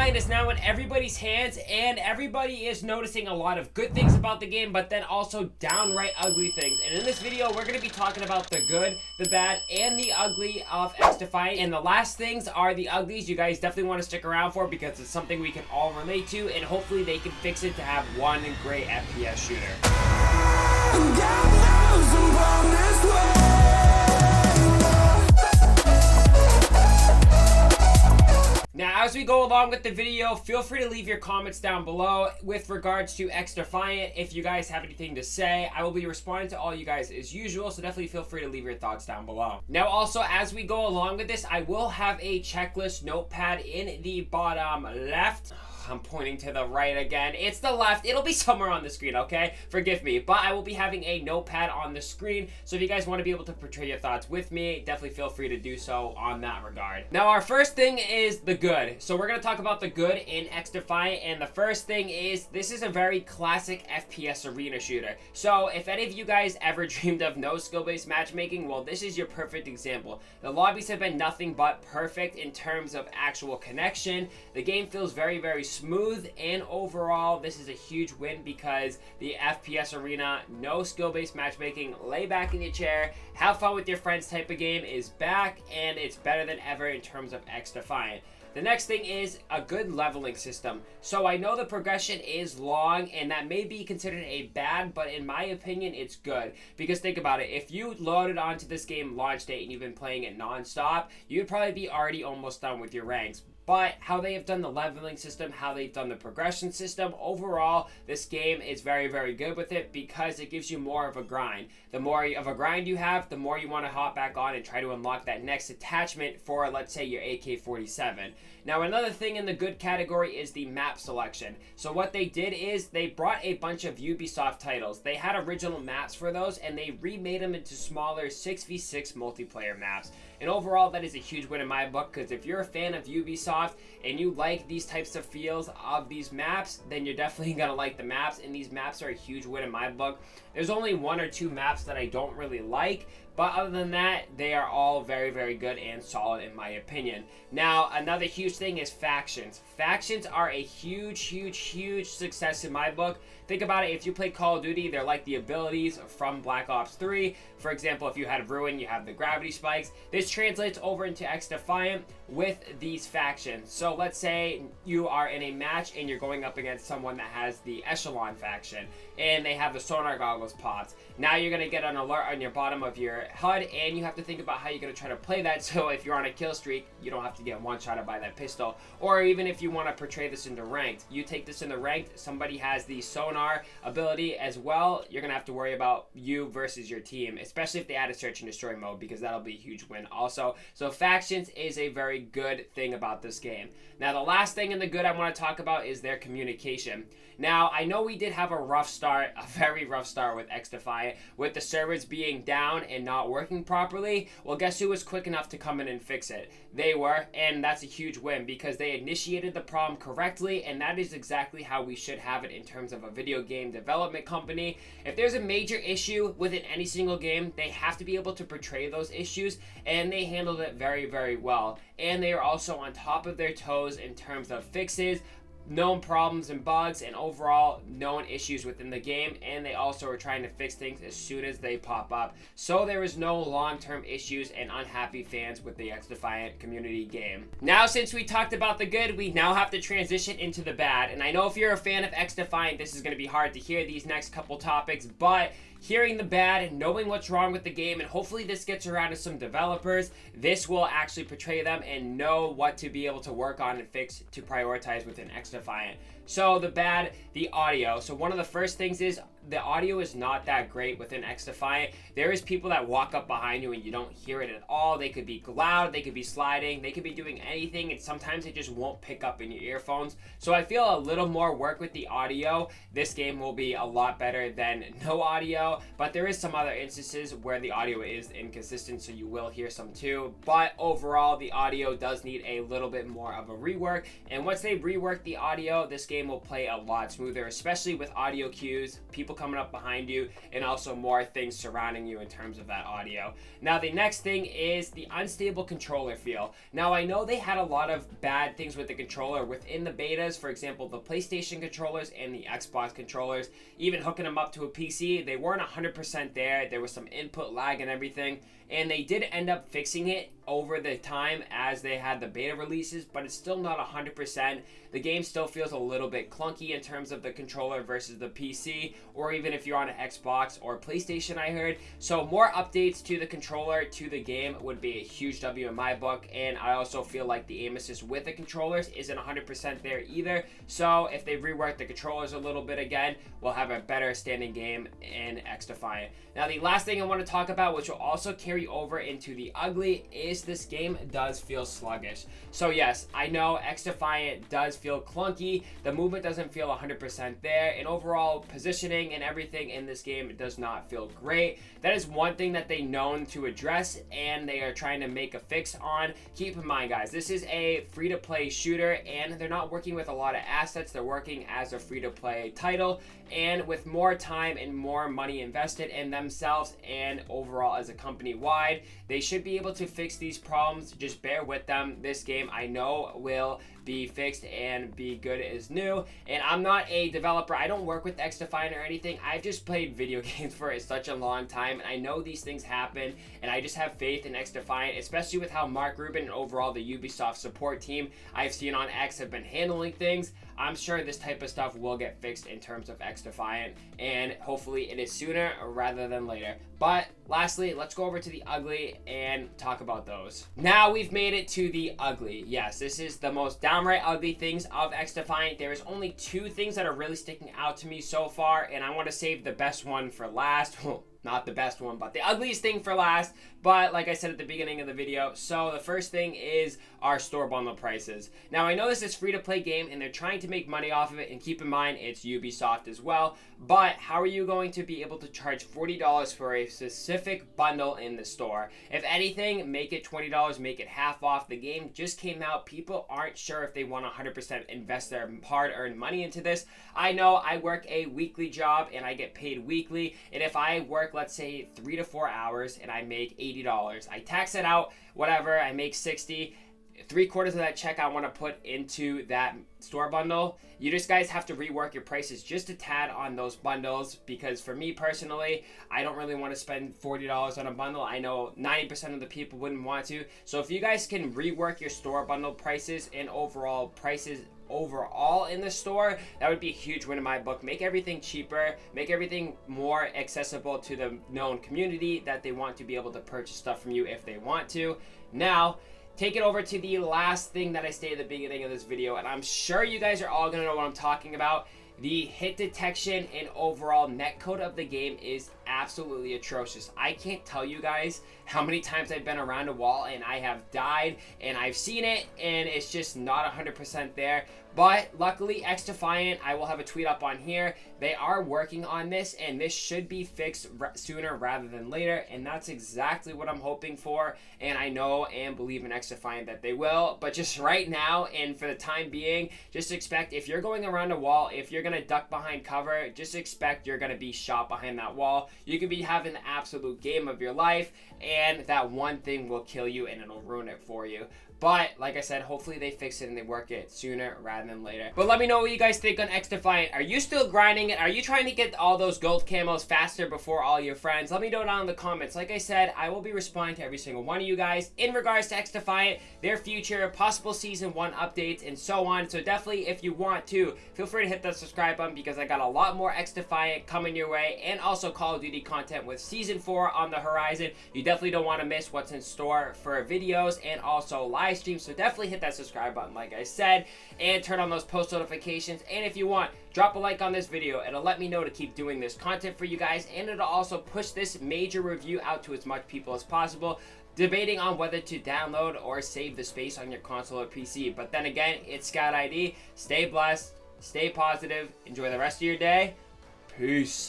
XDefiant is now in everybody's hands, and everybody is noticing a lot of good things about the game, but then also downright ugly things. And in this video, we're going to be talking about the good, the bad, and the ugly of XDefiant. And the last things are the uglies. You guys definitely want to stick around for because it's something we can all relate to, and hopefully they can fix it to have one great FPS shooter. Now, as we go along with the video, feel free to leave your comments down below with regards to XDefiant. If you guys have anything to say, I will be responding to all you guys as usual, so definitely feel free to leave your thoughts down below. Now, also, as we go along with this, I will have a checklist notepad in the bottom left. I'm pointing to the right again. It's the left. It'll be somewhere on the screen, okay? Forgive me. But I will be having a notepad on the screen, so if you guys want to be able to portray your thoughts with me, definitely feel free to do so on that regard. Now, our first thing is the good. So we're going to talk about the good in XDefiant, and the first thing is this is a very classic FPS arena shooter. So if any of you guys ever dreamed of no skill-based matchmaking, well, this is your perfect example. The lobbies have been nothing but perfect in terms of actual connection. The game feels very, very smooth, and overall this is a huge win because the FPS arena, no skill-based matchmaking, lay back in your chair, have fun with your friends type of game is back, and it's better than ever in terms of XDefiant. The next thing is a good leveling system. So I know the progression is long, and that may be considered a bad, but in my opinion, it's good. Because think about it, if you loaded onto this game launch date and you've been playing it non-stop, you'd probably be already almost done with your ranks. But how they have done the leveling system, how they've done the progression system, overall, this game is very, very good with it because it gives you more of a grind. The more of a grind you have, the more you want to hop back on and try to unlock that next attachment for, let's say, your AK-47. Now, another thing in the good category is the map selection. So what they did is they brought a bunch of Ubisoft titles. They had original maps for those, and they remade them into smaller 6v6 multiplayer maps. And overall, that is a huge win in my book, because if you're a fan of Ubisoft and you like these types of feels of these maps, then you're definitely going to like the maps, and these maps are a huge win in my book. There's only one or two maps that I don't really like, but other than that, they are all very, very good and solid in my opinion. Now, another huge thing is factions. Factions are a huge, huge, huge success in my book. Think about it, if you play Call of Duty, they're like the abilities from Black Ops 3. For example, if you had Ruin, you have the gravity spikes. This translates over into XDefiant with these factions. So let's say you are in a match and you're going up against someone that has the Echelon faction, and they have the sonar goggles popped. Now you're going to get an alert on your bottom of your HUD, and you have to think about how you're going to try to play that, so if you're on a kill streak, you don't have to get one-shotted by that pistol. Or even if you want to portray this into ranked, you take this into ranked, somebody has the sonar ability as well, you're going to have to worry about you versus your team, especially if they add a search and destroy mode, because that'll be a huge win also. So factions is a very good thing about this game. Now, the last thing in the good I want to talk about is their communication. Now, I know we did have a rough start, a very rough start with XDefiant, with the servers being down and not working properly. Well, guess who was quick enough to come in and fix it? They were, and that's a huge win because they initiated the problem correctly, and that is exactly how we should have it in terms of a video game development company. If there's a major issue within any single game, they have to be able to portray those issues, and they handled it very, very well. And they are also on top of their toes in terms of fixes, known problems and bugs, and overall known issues within the game, and they also are trying to fix things as soon as they pop up, so there is no long-term issues and unhappy fans with the XDefiant community game. Now, since we talked about the good, we now have to transition into the bad, and I know if you're a fan of XDefiant, this is going to be hard to hear these next couple topics, but hearing the bad and knowing what's wrong with the game, and hopefully this gets around to some developers, this will actually portray them and know what to be able to work on and fix to prioritize within XDefiant. So the bad, the audio. So one of the first things is the audio is not that great within XDefiant. There is people that walk up behind you and you don't hear it at all. They could be loud, they could be sliding, they could be doing anything, and sometimes it just won't pick up in your earphones. So I feel a little more work with the audio, this game will be a lot better than no audio. audio, but there is some other instances where the audio is inconsistent, so you will hear some too. But overall, the audio does need a little bit more of a rework, and once they rework the audio, this game will play a lot smoother, especially with audio cues, people coming up behind you, and also more things surrounding you in terms of that audio. Now, the next thing is the unstable controller feel. Now, I know they had a lot of bad things with the controller within the betas. For example, the PlayStation controllers and the Xbox controllers, even hooking them up to a PC, they weren't 100% there. There was some input lag and everything, and they did end up fixing it over the time as they had the beta releases, but it's still not 100%. The game still feels a little bit clunky in terms of the controller versus the PC, or even if you're on an Xbox or PlayStation, I heard. So more updates to the controller, to the game, would be a huge W in my book, and I also feel like the aim assist with the controllers isn't 100% there either. So if they rework the controllers a little bit again, we'll have a better standing game in XDefiant. Now, the last thing I want to talk about, which will also carry over into the ugly, is this game does feel sluggish. So yes, I know XDefiant does feel clunky. The movement doesn't feel 100% there, and overall positioning and everything in this game does not feel great. That is one thing that they're known to address, and they are trying to make a fix on. Keep in mind, guys, this is a free-to-play shooter, and they're not working with a lot of assets. They're working as a free-to-play title, and with more time and more money invested in themselves and overall as a company wide, they should be able to fix these problems. Just bear with them. This game, I know, will be fixed and be good as new. And I'm not a developer. I don't work with XDefiant or anything. I've just played video games for such a long time, and I know these things happen, and I just have faith in XDefiant, especially with how Mark Rubin and overall the Ubisoft support team I've seen on X have been handling things. I'm sure this type of stuff will get fixed in terms of XDefiant, and hopefully it is sooner rather than later. But lastly, let's go over to the ugly and talk about those. Now we've made it to the ugly. Yes, this is the most downright ugly things of XDefiant. There is only two things that are really sticking out to me so far, and I want to save the best one for last. Not the best one, but the ugliest thing for last. But like I said at the beginning of the video, so the first thing is our store bundle prices. Now, I know this is free-to-play game, and they're trying to make money off of it, and keep in mind, it's Ubisoft as well. But how are you going to be able to charge $40 for a specific bundle in the store? If anything, make it $20, make it half off. The game just came out. People aren't sure if they want to 100% invest their hard-earned money into this. I know I work a weekly job, and I get paid weekly, and if I work, let's say 3 to 4 hours, and I make $80. I tax it out, whatever, I make $60. 3/4 of that check I want to put into that store bundle. You just guys have to rework your prices just a tad on those bundles, because for me personally, I don't really want to spend $40 on a bundle. I know 90% of the people wouldn't want to. So if you guys can rework your store bundle prices and overall prices overall in the store, that would be a huge win in my book. Make everything cheaper, make everything more accessible to the known community that they want to be able to purchase stuff from you if they want to. Now, take it over to the last thing that I stated at the beginning of this video, and I'm sure you guys are all going to know what I'm talking about. The hit detection and overall netcode of the game is absolutely atrocious. I can't tell you guys how many times I've been around a wall and I have died, and I've seen it, and it's just not 100% there. But luckily, XDefiant, I will have a tweet up on here, they are working on this, and this should be fixed sooner rather than later, and that's exactly what I'm hoping for, and I know and believe in XDefiant that they will. But just right now, and for the time being, just expect, if you're going around a wall, if you're going to duck behind cover, just expect you're going to be shot behind that wall. You could be having the absolute game of your life, and that one thing will kill you, and it'll ruin it for you. But, like I said, hopefully they fix it and they work it sooner rather than later. But let me know what you guys think on XDefiant. Are you still grinding it? Are you trying to get all those gold camos faster before all your friends? Let me know down in the comments. Like I said, I will be responding to every single one of you guys in regards to XDefiant, their future, possible Season 1 updates, and so on. So definitely, if you want to, feel free to hit that subscribe button, because I got a lot more XDefiant coming your way, and also Call of Duty content with Season 4 on the horizon. You definitely don't want to miss what's in store for videos and also live stream. So definitely hit that subscribe button, like I said, and turn on those post notifications. And if you want, drop a like on this video. It'll let me know to keep doing this content for you guys, and it'll also push this major review out to as much people as possible, debating on whether to download or save the space on your console or PC. But then again, it's Scout ID. Stay blessed, stay positive, enjoy the rest of your day. Peace.